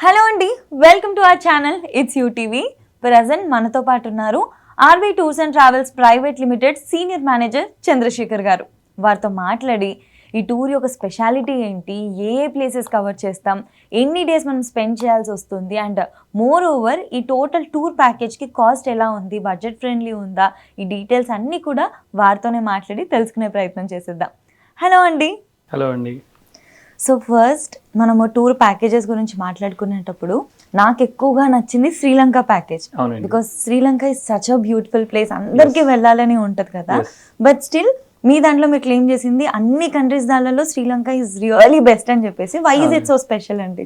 Hello అండి, welcome to our channel it's UTV. Present మనతో పాటు ఉన్నారు RV tours and travels private limited senior manager Chandrasekhar garu. వారితో మాట్లాడి ఈ టూర్ యొక్క స్పెషాలిటీ ఏంటి, ఏ ప్లేసెస్ కవర్ చేస్తాం, ఎన్ని డేస్ మనం స్పెండ్ చేయాల్సి వస్తుంది, అండ్ మోర్ ఓవర్ ఈ టోటల్ టూర్ ప్యాకేజ్కి కాస్ట్ ఎలా ఉంది, బడ్జెట్ ఫ్రెండ్లీ ఉందా, ఈ డీటెయిల్స్ అన్నీ కూడా వారితోనే మాట్లాడి తెలుసుకునే ప్రయత్నం చేసేద్దాం. హలో అండి. హలో అండి. సో ఫస్ట్ మనము టూర్ ప్యాకేజెస్ గురించి మాట్లాడుకునేటప్పుడు నాకు ఎక్కువగా నచ్చింది Sri Lanka package. Because Sri Lanka is such a beautiful place, అందరికీ వెళ్ళాలని ఉంటుంది కదా. బట్ స్టిల్ మీ దాంట్లో మీరు క్లెయిమ్ చేసింది అన్ని కంట్రీస్ దాంట్లో శ్రీలంక ఈజ్ రియలీ బెస్ట్ అని చెప్పేసి. Why is it so special అండి?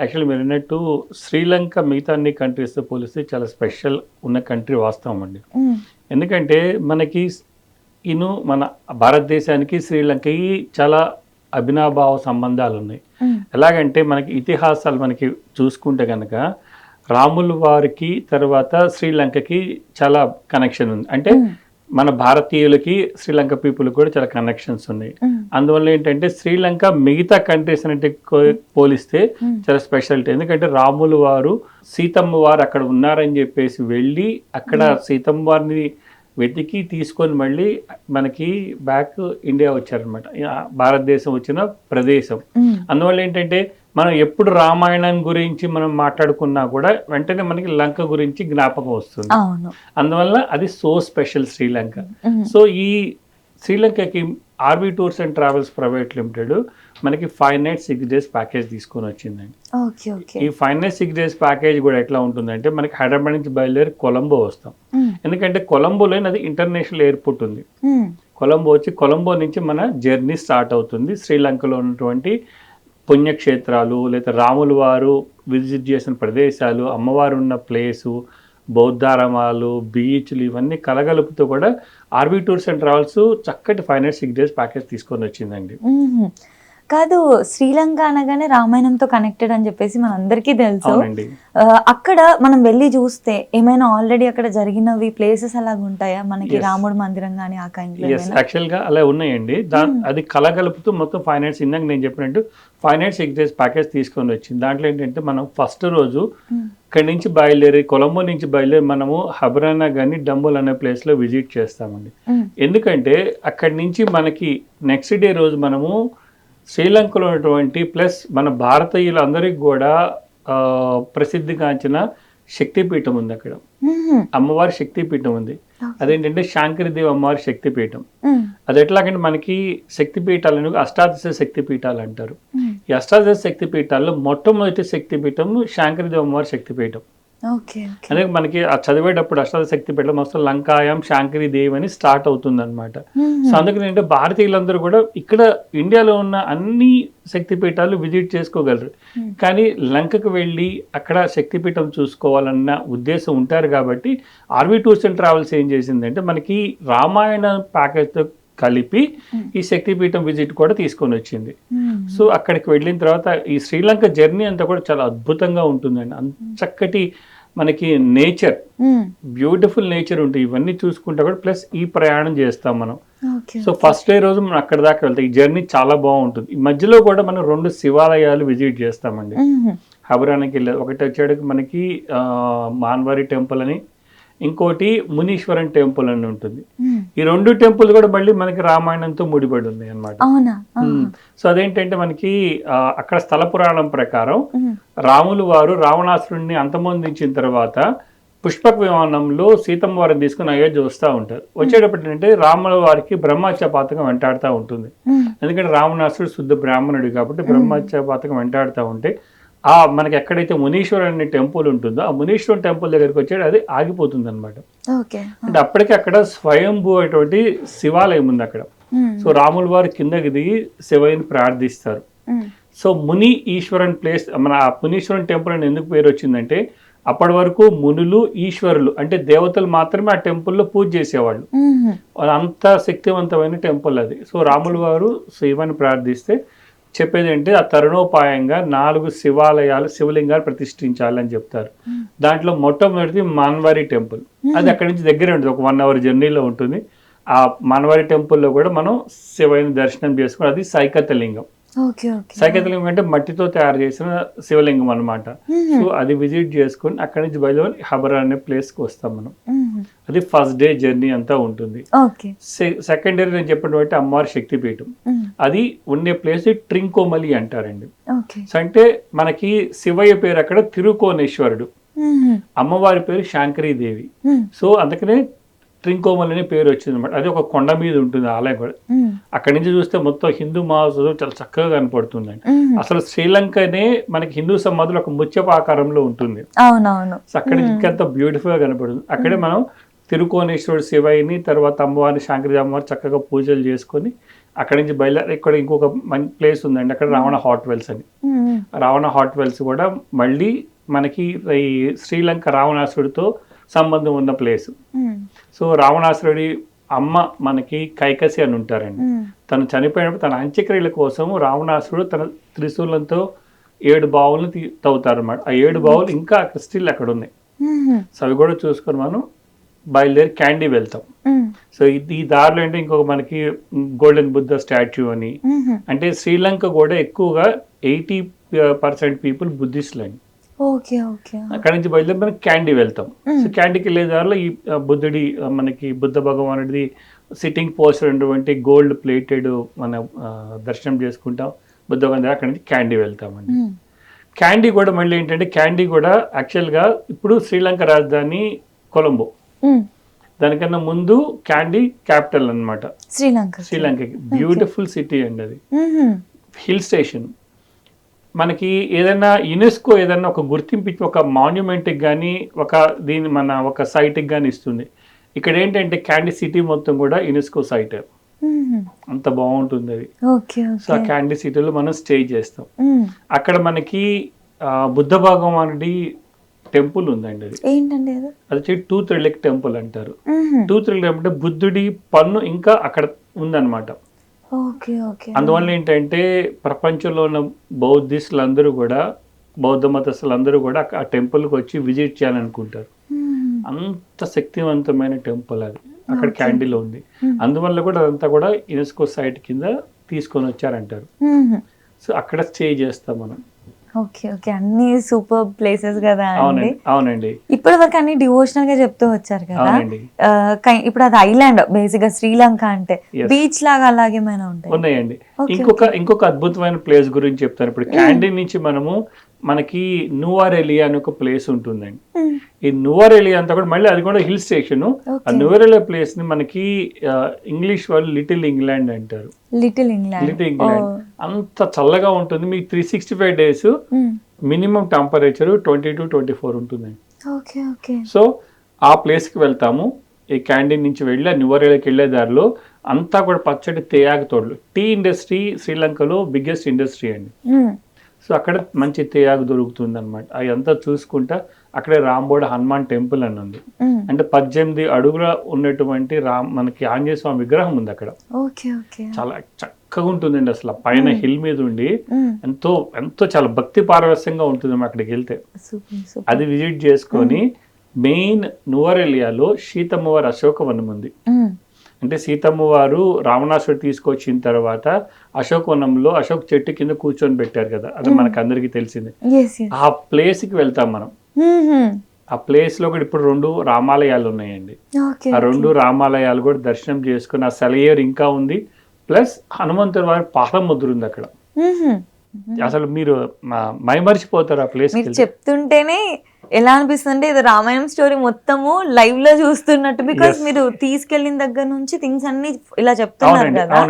యాక్చువల్లీ మీరు అన్నట్టు శ్రీలంక మిగతా అన్ని కంట్రీస్తో పోలిస్తే చాలా స్పెషల్ ఉన్న కంట్రీ వాస్తవం అండి. ఎందుకంటే మనకి మన భారతదేశానికి శ్రీలంకకి చాలా అభినాభావ సంబంధాలు ఉన్నాయి. ఎలాగంటే మనకి ఇతిహాసాలు మనకి చూసుకుంటే కనుక రాముల వారికి తర్వాత శ్రీలంకకి చాలా కనెక్షన్ ఉంది. అంటే మన భారతీయులకి శ్రీలంక పీపుల్ కూడా చాలా కనెక్షన్స్ ఉన్నాయి. అందువల్ల ఏంటంటే శ్రీలంక మిగతా కంట్రీస్ అంటే పోలిస్తే చాలా స్పెషాలిటీ. ఎందుకంటే రాముల వారు సీతమ్మ వారు అక్కడ ఉన్నారని చెప్పేసి వెళ్ళి అక్కడ సీతమ్మ వారిని వెతికి తీసుకొని మళ్ళీ మనకి బ్యాక్ ఇండియా వచ్చారనమాట, భారతదేశం వచ్చిన ప్రదేశం. అందువల్ల ఏంటంటే మనం ఎప్పుడు రామాయణం గురించి మనం మాట్లాడుకున్నా కూడా వెంటనే మనకి లంక గురించి జ్ఞాపకం వస్తుంది. అందువల్ల అది సో స్పెషల్ శ్రీలంక. సో ఈ శ్రీలంకకి RV tours and travels private limited మనకి 5 nights 6 days ప్యాకేజ్ తీసుకొని వచ్చిందండి. ఈ 5 nights 6 days ప్యాకేజ్ కూడా ఎట్లా ఉంటుందంటే మనకి హైదరాబాద్ నుంచి బయలుదేరి కొలంబో వస్తాం. ఎందుకంటే కొలంబోలో అది ఇంటర్నేషనల్ ఎయిర్పోర్ట్ ఉంది. కొలంబో వచ్చి కొలంబో నుంచి మన జర్నీ స్టార్ట్ అవుతుంది. శ్రీలంకలో ఉన్నటువంటి పుణ్యక్షేత్రాలు లేదా రాముల వారు విజిట్ చేసిన ప్రదేశాలు, అమ్మవారు ఉన్న ప్లేసు, బౌద్ధారామాలు, బీచ్లు, ఇవన్నీ కలగలుపుతూ కూడా ఆర్వీ టూర్స్ అండ్ ట్రావెల్స్ చక్కటి 5 nights 6 days ప్యాకేజ్ తీసుకొని వచ్చిందండి. కాదు, శ్రీలంక అనగానే రామాయణంతో కనెక్టెడ్ అని చెప్పేసి మన అందరికీ తెలుసు. అక్కడ మనం వెళ్ళి చూస్తే ఏమైనా ఆల్రెడీ అక్కడ జరిగినవి ప్లేసెస్ అలాగ ఉంటాయా మనకి? రాముడు మందిరం కానీ ఆ కైండ్ యాక్చువల్ గా అలా ఉన్నాయండి. అది కలగలుపుతూ మొత్తం 5 nights, ఇందాక నేను చెప్పినట్టు 5 nights 6 days ప్యాకేజ్ తీసుకొని వచ్చింది. దాంట్లో ఏంటంటే మనం ఫస్ట్ రోజు ఇక్కడి నుంచి బయలుదేరి కొలంబో నుంచి బయలుదేరి మనము హబరానా కానీ డంబుల్ అనే ప్లేస్లో విజిట్ చేస్తామండి. ఎందుకంటే అక్కడి నుంచి మనకి నెక్స్ట్ డే రోజు మనము శ్రీలంకలో ఉన్నటువంటి ప్లస్ మన భారతీయులందరికీ కూడా ప్రసిద్ధిగాంచిన శక్తిపీఠం ఉంది. అక్కడ అమ్మవారి శక్తిపీఠం ఉంది. అదేంటంటే శాంకరిదేవి అమ్మవారి శక్తిపీఠం. అది ఎట్లాగంటే మనకి శక్తిపీఠాలను అష్టాదశ శక్తిపీఠాలు అంటారు. ఈ అష్టాదశ శక్తిపీఠాల్లో మొట్టమొదటి శక్తిపీఠం శాంకరిదేవి అమ్మవారి శక్తిపీఠం. అదే మనకి ఆ చదివేటప్పుడు అష్టాదశ శక్తిపీఠం మొత్తం లంకాయం శాంకరి దేవి అని స్టార్ట్ అవుతుంది అనమాట. సో అందుకని ఏంటంటే భారతీయులందరూ కూడా ఇక్కడ ఇండియాలో ఉన్న అన్ని శక్తిపీఠాలు విజిట్ చేసుకోగలరు. కానీ లంకకు వెళ్ళి అక్కడ శక్తిపీఠం చూసుకోవాలన్న ఉద్దేశం ఉంటారు. కాబట్టి ఆర్వీ టూర్స్ అండ్ ట్రావెల్స్ ఏం చేసిందంటే మనకి రామాయణ ప్యాకేజ్తో కలిపి ఈ శక్తిపీఠం విజిట్ కూడా తీసుకొని వచ్చింది. సో అక్కడికి వెళ్ళిన తర్వాత ఈ శ్రీలంక జర్నీ అంతా కూడా చాలా అద్భుతంగా ఉంటుందండి. చక్కటి మనకి నేచర్, బ్యూటిఫుల్ నేచర్ ఉంటుంది. ఇవన్నీ చూసుకుంటా కూడా ప్లస్ ఈ ప్రయాణం చేస్తాం మనం. సో ఫస్ట్ డే రోజు మనం అక్కడ దాకా వెళ్తాం. ఈ జర్నీ చాలా బాగుంటుంది. ఈ మధ్యలో కూడా మనం 2 శివాలయాలు విజిట్ చేస్తామండి. హబరానికి వెళ్ళేది ఒకటి వచ్చేటికి మనకి మాన్వారి టెంపుల్ అని, ఇంకోటి మునీశ్వరన్ టెంపుల్ అని ఉంటుంది. ఈ 2 టెంపుల్ కూడా మళ్ళీ మనకి రామాయణంతో ముడిపడి ఉన్నాయి అన్నమాట. సో అదేంటంటే మనకి అక్కడ స్థల పురాణం ప్రకారం రాములు వారు రావణాసురుడిని అంతమొందించిన తర్వాత పుష్పక విమానంలో సీతమ్మ వారిని తీసుకుని అయోధ్య వస్తూ ఉంటారు. వచ్చేటప్పుడు ఏంటంటే రాముల వారికి బ్రహ్మహత్య పాతకం వెంటాడుతూ ఉంటుంది. ఎందుకంటే రావణాసురుడు శుద్ధ బ్రాహ్మణుడు కాబట్టి బ్రహ్మహత్య పాతకం వెంటాడుతూ ఉంటే మనకి ఎక్కడైతే మునీశ్వరన్ అనే టెంపుల్ ఉంటుందో ఆ మునీశ్వరన్ టెంపుల్ దగ్గరికి వచ్చేది అది ఆగిపోతుంది అనమాట. అంటే అప్పటికి అక్కడ స్వయంభూ అటువంటి శివాలయం ఉంది అక్కడ. సో రాముల వారు కిందకి దిగి శివయ్యని ప్రార్థిస్తారు. సో ముని ఈశ్వరన్ ప్లేస్, మన మునీశ్వరన్ టెంపుల్ అని ఎందుకు పేరు వచ్చిందంటే అప్పటి వరకు మునులు ఈశ్వరులు అంటే దేవతలు మాత్రమే ఆ టెంపుల్లో పూజ చేసేవాళ్ళు. అంత శక్తివంతమైన టెంపుల్ అది. సో రాముల వారు శివాన్ని ప్రార్థిస్తే చెప్పేది ఏంటి, ఆ తరుణోపాయంగా 4 శివాలయాలు, శివలింగాలు ప్రతిష్ఠించాలని చెప్తారు. దాంట్లో మొట్టమొదటిది మాన్వారి టెంపుల్. అది అక్కడి నుంచి దగ్గరే ఉంటుంది, ఒక 1 hour జర్నీలో ఉంటుంది. ఆ మాన్వారి టెంపుల్లో కూడా మనం శివయ్యని దర్శనం చేసుకుని అది సైకత లింగం. Okay okay. సైకతలింగం అంటే మట్టితో తయారు చేసిన శివలింగం అన్నమాట. సో అది విజిట్ చేసుకుని అక్కడి నుంచి బయలుదేరి హబరా అనే ప్లేస్కి వస్తాం మనం. అది ఫస్ట్ డే జర్నీ అంతా ఉంటుంది. ఓకే. సెకండ్ డే నేను చెప్పినటువంటి అమ్మవారి శక్తిపీఠం, అది ఉండే ప్లేస్ ట్రింకోమలి అంటారండి. ఓకే. సో అంటే మనకి శివయ్య పేరు అక్కడ తిరుకోనేశ్వరుడు, అమ్మవారి పేరు శాంకరీదేవి. సో అందుకనే ట్రింకోమల్ అనే పేరు వచ్చింది అనమాట. అది ఒక కొండ మీద ఉంటుంది ఆలయం కూడా. అక్కడి నుంచి చూస్తే మొత్తం హిందూ మహాసభ చాలా చక్కగా కనపడుతుందండి. అసలు శ్రీలంకనే మనకి హిందూ సమాధులు ఒక ముత్యపు ఆకారంలో ఉంటుంది. అవునవును. సో అక్కడి నుంచి ఇంకెంత బ్యూటిఫుల్ గా కనపడుతుంది. అక్కడే మనం తిరుకోనేశ్వరుడు శివయ్యని, తర్వాత అమ్మవారిని శాంకరి అమ్మవారి చక్కగా పూజలు చేసుకొని అక్కడి నుంచి బయలుదేరి ఇక్కడ ఇంకొక మంచి ప్లేస్ ఉందండి, అక్కడ రావణ హాట్ వెల్స్ అని. రావణ హాట్ వెల్స్ కూడా మళ్ళీ మనకి ఈ శ్రీలంక రావణాసురుడితో సంబంధం ఉన్న ప్లేస్. సో రావణాసురుడి అమ్మ మనకి కైకసి అని ఉంటారండి. తను చనిపోయినప్పుడు తన అంత్యక్రియల కోసం రావణాసురుడు తన త్రిశూలంతో 7 బావులను తవ్వుతారు అన్నమాట. ఆ 7 బావులు ఇంకా స్టిల్ అక్కడ ఉన్నాయి. సో అవి కూడా చూసుకొని మనం బయలుదేరి క్యాండీ వెళ్తాం. సో ఈ దారిలో అంటే ఇంకొక మనకి గోల్డెన్ బుద్ధ స్టాచ్యూ అని, అంటే శ్రీలంక కూడా ఎక్కువగా 80% పీపుల్ బుద్ధిస్టులు అండి. Okay okay. అక్కడి నుంచి బయలుదేరి మనం క్యాండీ వెళ్తాం. సో క్యాండీకి వెళ్ళే దారిలో ఈ బుద్ధుడి మనకి బుద్ధ భగవానుడిది సిట్టింగ్ పోస్టర్ ఉన్నటువంటి గోల్డ్ ప్లేటెడ్ మన దర్శనం చేసుకుంటాం. బుద్ధ భగవాన్ అక్కడి నుంచి క్యాండీ వెళ్తామండి. క్యాండీ కూడా మళ్ళీ ఏంటంటే క్యాండీ కూడా యాక్చువల్గా ఇప్పుడు శ్రీలంక రాజధాని కొలంబో, దానికన్నా ముందు క్యాండీ క్యాపిటల్ అన్నమాట శ్రీలంకకి. బ్యూటిఫుల్ సిటీ అండి అది, హిల్ స్టేషన్. మనకి ఏదైనా యునెస్కో ఏదైనా ఒక గుర్తింపు ఒక మాన్యుమెంట్కి కానీ ఒక సైట్కి కానీ ఇస్తుంది. ఇక్కడ ఏంటంటే క్యాండీ సిటీ మొత్తం కూడా యునెస్కో సైట్, అంత బాగుంటుంది అది. సో ఆ క్యాండీ సిటీలో మనం స్టే చేస్తాం. అక్కడ మనకి బుద్ధ భగవానుడి టెంపుల్ ఉందండి. అది ఏంటండి? అది వచ్చి టూత్ రిలిక్ టెంపుల్ అంటారు. టూత్ రిలిక్ అంటే బుద్ధుడి పన్ను ఇంకా అక్కడ ఉందన్నమాట. అందువల్ల ఏంటంటే ప్రపంచంలో ఉన్న బౌద్ధిస్టులందరూ కూడా, బౌద్ధ మతస్థులందరూ కూడా ఆ టెంపుల్కి వచ్చి విజిట్ చేయాలనుకుంటారు. అంత శక్తివంతమైన టెంపుల్ అది అక్కడ క్యాండీలో ఉంది. అందువల్ల కూడా అదంతా కూడా యునెస్కో సైట్ కింద తీసుకొని వచ్చారంటారు. సో అక్కడ స్టే చేస్తాం మనం. Okay okay. అన్ని సూపర్ ప్లేసెస్ కదా అండి. అవునండి. ఇప్పటి వరకు అన్ని డివోషనల్ గా చెప్తూ వచ్చారు కదా. ఇప్పుడు అది ఐలాండ్ బేసిక్ గా శ్రీలంక అంటే బీచ్ లాగా అలాగేమైనా ఉంటాయి? ఉన్నాయండి. ఇంకొక అద్భుతమైన ప్లేస్ గురించి చెప్తాను. ఇప్పుడు క్యాండీ నుంచి మనకి నువారెలియా అని ఒక ప్లేస్ ఉంటుందండి. ఈ నువారెలియా అంతా కూడా మళ్ళీ అది కూడా హిల్ స్టేషన్. ఆ నువారెలియా ప్లేస్ ని మనకి ఇంగ్లీష్ వాళ్ళు లిటిల్ ఇంగ్లాండ్ అంటారు. లిటిల్ ఇంగ్లాండ్ అంత చల్లగా ఉంటుంది. మీకు 365 days మినిమం టెంపరేచర్ 20 to 24 ఉంటుందండి. సో ఆ ప్లేస్ కి వెళ్తాము. ఈ క్యాండీ నుంచి వెళ్ళి ఆ నువారెలియాకి వెళ్ళే దారిలో అంతా కూడా పచ్చడి తేయాకు తోటలు. టీ ఇండస్ట్రీ శ్రీలంకలో బిగ్గెస్ట్ ఇండస్ట్రీ అండి. సో అక్కడ మంచి తేయాకు దొరుకుతుంది అనమాట. అవి అంతా చూసుకుంటా అక్కడే రాంబోడ హనుమాన్ టెంపుల్ అని ఉంది. అంటే 18 అడుగుల ఉన్నటువంటి మనకి ఆంజనేయ స్వామి విగ్రహం ఉంది అక్కడ. చాలా చక్కగా ఉంటుందండి. అసలు పైన హిల్ మీద ఉండి ఎంతో ఎంతో చాలా భక్తి పారవస్యంగా ఉంటుంది అక్కడికి వెళ్తే. అది విజిట్ చేసుకొని మెయిన్ నువారెలియాలో సీతమ్మవారి అశోకవనం ఉంది. అంటే సీతమ్మ వారు రావణాసురుడు తీసుకొచ్చిన తర్వాత అశోకవనంలో అశోక్ చెట్టు కింద కూర్చొని పెట్టారు కదా, అది మనకు అందరికి తెలిసిందే. ఆ ప్లేస్ కి వెళ్తాం మనం. ఆ ప్లేస్ లో కూడా ఇప్పుడు 2 రామాలయాలు ఉన్నాయండి. ఆ 2 రామాలయాలు కూడా దర్శనం చేసుకుని ఆ సెలయేరు ఇంకా ఉంది. ప్లస్ హనుమంతుడి వారి పాదముద్ర ఉంది అక్కడ. అసలు మీరు మైమరిచిపోతారు ఆ ప్లేస్. చెప్తుంటేనే ఎలా అనిపిస్తుంది అంటే ఇది రామాయణం స్టోరీ మొత్తము లైవ్ లో చూస్తున్నట్టు. బికాస్ మీరు తీసుకెళ్లిన దగ్గర నుంచి థింగ్స్ అన్ని ఇలా చెప్తున్నారు కదా.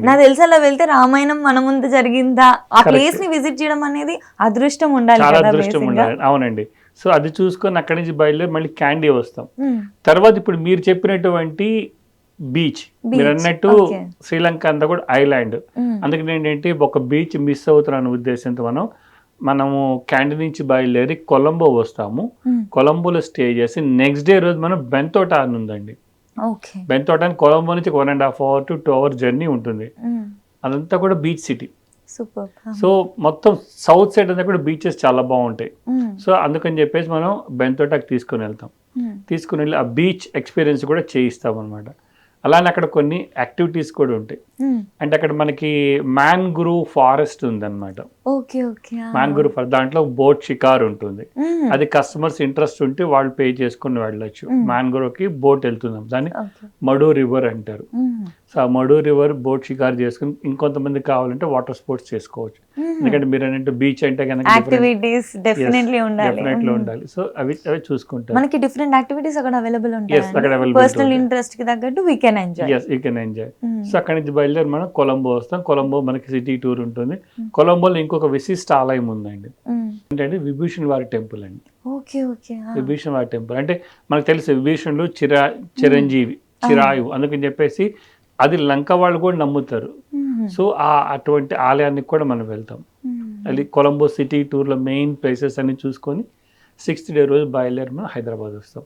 నాకు తెలిసి అలా వెళ్తే రామాయణం మన ముందు జరిగిందా, ఆ ప్లేస్ ని విజిట్ చేయడం అనేది అదృష్టం ఉండాలి. అవునండి. సో అది చూసుకొని అక్కడి నుంచి బయలుదేరి మళ్ళీ క్యాండీ వస్తాం. తర్వాత ఇప్పుడు మీరు చెప్పినటువంటి బీచ్, మీరు అన్నట్టు శ్రీలంక అంతా కూడా ఐలాండ్. అందుకని ఏంటంటే ఒక బీచ్ మిస్ అవుతున్న ఉద్దేశంతో మనము క్యాండీ నుంచి బయలుదేరి కొలంబో వస్తాము. కొలంబోలో స్టే చేసి నెక్స్ట్ డే రోజు మనం బెంతోటా అని ఉందండి. బెంతోటా అని కొలంబో నుంచి 1.5 hour to 2 hour జర్నీ ఉంటుంది. అదంతా కూడా బీచ్ సిటీ. సో మొత్తం సౌత్ సైడ్ అంతా కూడా బీచెస్ చాలా బాగుంటాయి. సో అందుకని చెప్పేసి మనం బెంతోటాకి తీసుకుని వెళ్తాం. తీసుకుని వెళ్ళి ఆ బీచ్ ఎక్స్పీరియన్స్ కూడా చేయిస్తాం అనమాట. అలానే అక్కడ కొన్ని యాక్టివిటీస్ కూడా ఉంటాయి. అంటే అక్కడ మనకి మ్యాంగ్రూవ్ ఫారెస్ట్ ఉందన్నమాట. Okay okay. మ్యాంగ్రూవ్ దాంట్లో బోట్ షికార్ ఉంటుంది. అది కస్టమర్స్ ఇంట్రెస్ట్ ఉంటే వాళ్ళు పే చేసుకుని వెళ్ళొచ్చు. మ్యాంగ్రూవ్ కి బోట్ వెళ్తున్నాం, దాన్ని మడు రివర్ అంటారు. సో ఆ మడు రివర్ బోట్ షికార్ చేసుకుని ఇంకొంతమంది కావాలంటే వాటర్ స్పోర్ట్స్ చేసుకోవచ్చు. ఎందుకంటే మీరు అంటే బీచ్ అంటే కనుక యాక్టివిటీస్ డెఫినెట్లీ ఉండాలి. సో అవి చూసుకుంటారు. మనకి డిఫరెంట్ యాక్టివిటీస్ అక్కడ అవైలబుల్ ఉంటాయి. అక్కడ పర్సనల్ ఇంట్రెస్ట్ కి తగ్గట్టు we can enjoy. You can enjoy. So అక్కడి నుంచి బయలుదేరి మనం కొలంబో వస్తాం. కొలంబో మనకి సిటీ టూర్ ఉంటుంది. కొలంబోలో ఇంకొక విశిష్ట ఆలయం ఉందండి, ఏంటంటే విభూషణ్ వారి టెంపుల్ అండి. Okay okay. విభూషణ్ వారి టెంపుల్ అంటే మనకు తెలుసు విభూషణుడు చిరంజీవి చిరాయు, అందుకని చెప్పేసి అది లంక వాళ్ళు కూడా నమ్ముతారు. సో అటువంటి ఆలయానికి కూడా మనం వెళ్తాం. అది కొలంబో సిటీ టూర్లో మెయిన్ ప్లేసెస్ అన్ని చూసుకొని 6th డే రోజు బయలుదేరి మనం హైదరాబాద్ వస్తాం.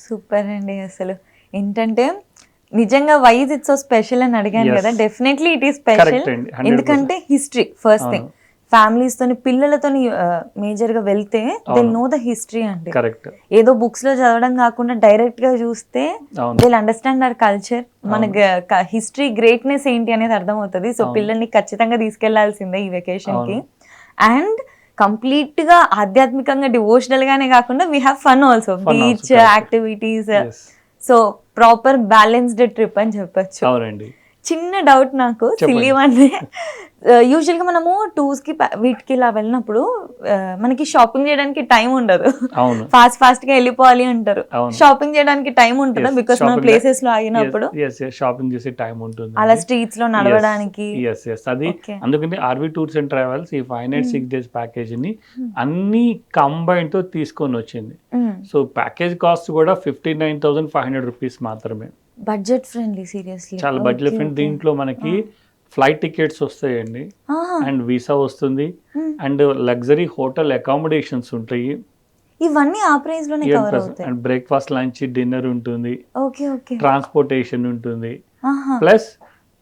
సూపర్ అండి. అసలు ఏంటంటే నిజంగా why is it so special అని అడిగాను కదా, డెఫినెట్లీ ఇట్ ఈస్ స్పెషల్. ఎందుకంటే హిస్టరీ ఫస్ట్ థింగ్, ఫ్యామిలీస్ తోని పిల్లలతోని మేజర్ గా వెళ్తే దే నో ద హిస్టరీ అండి. కరెక్ట్. ఏదో బుక్స్ లో చదవడం కాకుండా డైరెక్ట్ గా చూస్తే దే అండర్స్టాండ్ అవర్ కల్చర్, మన హిస్టరీ గ్రేట్నెస్ ఏంటి అనేది అర్థమవుతుంది. సో పిల్లల్ని ఖచ్చితంగా తీసుకెళ్లాల్సిందే ఈ వెకేషన్ కి. అండ్ కంప్లీట్ గా ఆధ్యాత్మికంగా డివోషనల్ గానే కాకుండా we have fun also, beach activities. So proper balanced trip అని చెప్పొచ్చు. అవునండి. చిన్న డౌట్ నాకు, సిల్లీ వన్. యూజువల్ గా మనము టూర్స్ కి వీటికి ఇలా వెళ్ళినప్పుడు మనకి షాపింగ్ చేయడానికి టైం ఉండదు, ఫాస్ట్ గా వెళ్ళిపోవాలి అంటారు. షాపింగ్ చేయడానికి టైం ఉంటుందా? బికాస్ మన ప్లేసెస్ లో ఆగినప్పుడు షాపింగ్ చేసే టైం ఉంటుంది, అలా స్ట్రీట్స్ లో నడవడానికి. అది అందుకని ఆర్వి టూర్స్ అండ్ ట్రావెల్స్ ఈ 5 nights 6 days ప్యాకేజ్ ని అన్ని కంబైన్ తో తీసుకొని వచ్చింది. సో ప్యాకేజ్ కాస్ట్ కూడా 59,500 రూపీస్ మాత్రమే. బడ్జెట్ ఫ్రెండ్లీ, సీరియస్లీ చాలా బడ్జెట్ ఫ్రెండ్లీ. దీంట్లో మనకి ఫ్లైట్ టికెట్స్ వస్తాయండి, అండ్ వీసా వస్తుంది, అండ్ లగ్జరీ హోటల్ అకామిడేషన్స్ ఉంటాయి. ఇవన్నీ ఆ ప్రైస్ లోనే కవర్ అవుతాయి. అండ్ బ్రేక్ఫాస్ట్, లంచ్, డిన్నర్ ఉంటుంది. Okay okay. ట్రాన్స్పోర్టేషన్ ఉంటుంది. ప్లస్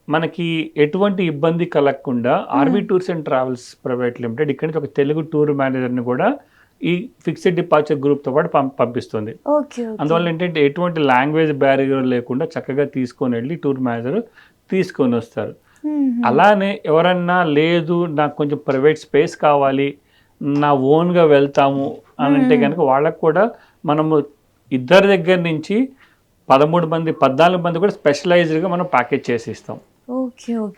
మనకి ఎటువంటి ఇబ్బంది కలగకుండా RV tours and travels private limited ఇక్కడ నుంచి ఒక తెలుగు టూర్ మేనేజర్ని కూడా ఈ ఫిక్స్డ్ డిపార్చర్ గ్రూప్ తో పాటు పంపిస్తుంది. అందువల్ల ఏంటంటే ఎటువంటి లాంగ్వేజ్ బ్యారియర్ లేకుండా చక్కగా తీసుకొని వెళ్ళి టూర్ మేనేజర్ తీసుకొని వస్తారు. అలానే ఎవరన్నా లేదు నాకు కొంచెం ప్రైవేట్ స్పేస్ కావాలి, నా ఓన్గా వెళ్తాము అని అంటే కనుక వాళ్ళకు కూడా మనము ఇద్దరి దగ్గర నుంచి 13 మంది 14 మంది కూడా స్పెషలైజ్డ్గా మనం ప్యాకేజ్ చేసి ఇస్తాం.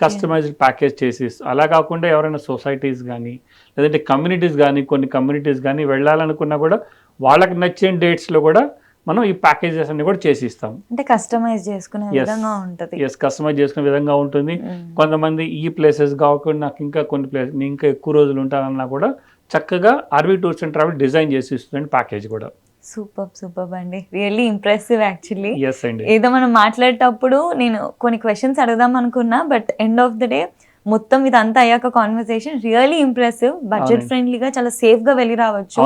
కస్టమైజ్డ్ ప్యాకేజ్ చేసి ఇస్తాం. అలా కాకుండా ఎవరైనా సొసైటీస్ కానీ లేదంటే కమ్యూనిటీస్ కానీ కొన్ని కమ్యూనిటీస్ కానీ వెళ్ళాలనుకున్నా కూడా వాళ్ళకి నచ్చిన డేట్స్లో కూడా మనం ఈ ప్యాకేజెస్ అన్ని కూడా చేసి ఇస్తాం. అంటే కస్టమైజ్ చేసుకునే విధంగా ఉంటుంది. కస్టమైజ్ చేసుకునే విధంగా ఉంటుంది. కొంతమంది ఈ ప్లేసెస్ కాకుండా నాకు ఇంకా కొన్ని ప్లేసెస్ ఇంకా ఎక్కువ రోజులు ఉంటానన్నా కూడా చక్కగా RV tours and travel design చేసి ఇస్తుంది ప్యాకేజ్ కూడా. సూపర్ అండి, రియల్లీ ఇంప్రెసివ్ యాక్చువల్లీ. అండి. ఏదో మనం మాట్లాడేటప్పుడు నేను కొన్ని క్వశ్చన్స్ అడుగుదాం అనుకున్నా, but end of the day మొత్తం ఇదంతా అయ్యాక కాన్వర్సేషన్ రియల్లీ ఇంప్రెసివ్. బడ్జెట్ ఫ్రెండ్లీగా చాలా సేఫ్ గా వెళ్ళి రావచ్చు.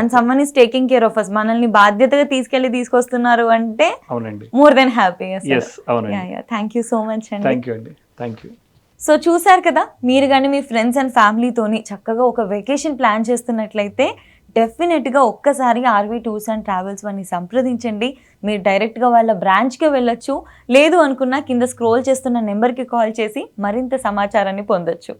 And Samman is taking care of us, మనల్ని బాధ్యతగా తీసుకొస్తున్నారు అంటే more than happy. Thank you so much అండి. Thank you. సో చూసారు కదా, మీరు కానీ మీ ఫ్రెండ్స్ అండ్ ఫ్యామిలీతోని చక్కగా ఒక వెకేషన్ ప్లాన్ చేస్తున్నట్లయితే డెఫినెట్గా ఒక్కసారి ఆర్వి టూర్స్ అండ్ ట్రావెల్స్ వారిని సంప్రదించండి. మీరు డైరెక్ట్గా వాళ్ళ బ్రాంచ్కి వెళ్ళొచ్చు, లేదు అనుకున్నా కింద స్క్రోల్ చేస్తున్న నెంబర్కి కాల్ చేసి మరింత సమాచారాన్ని పొందొచ్చు.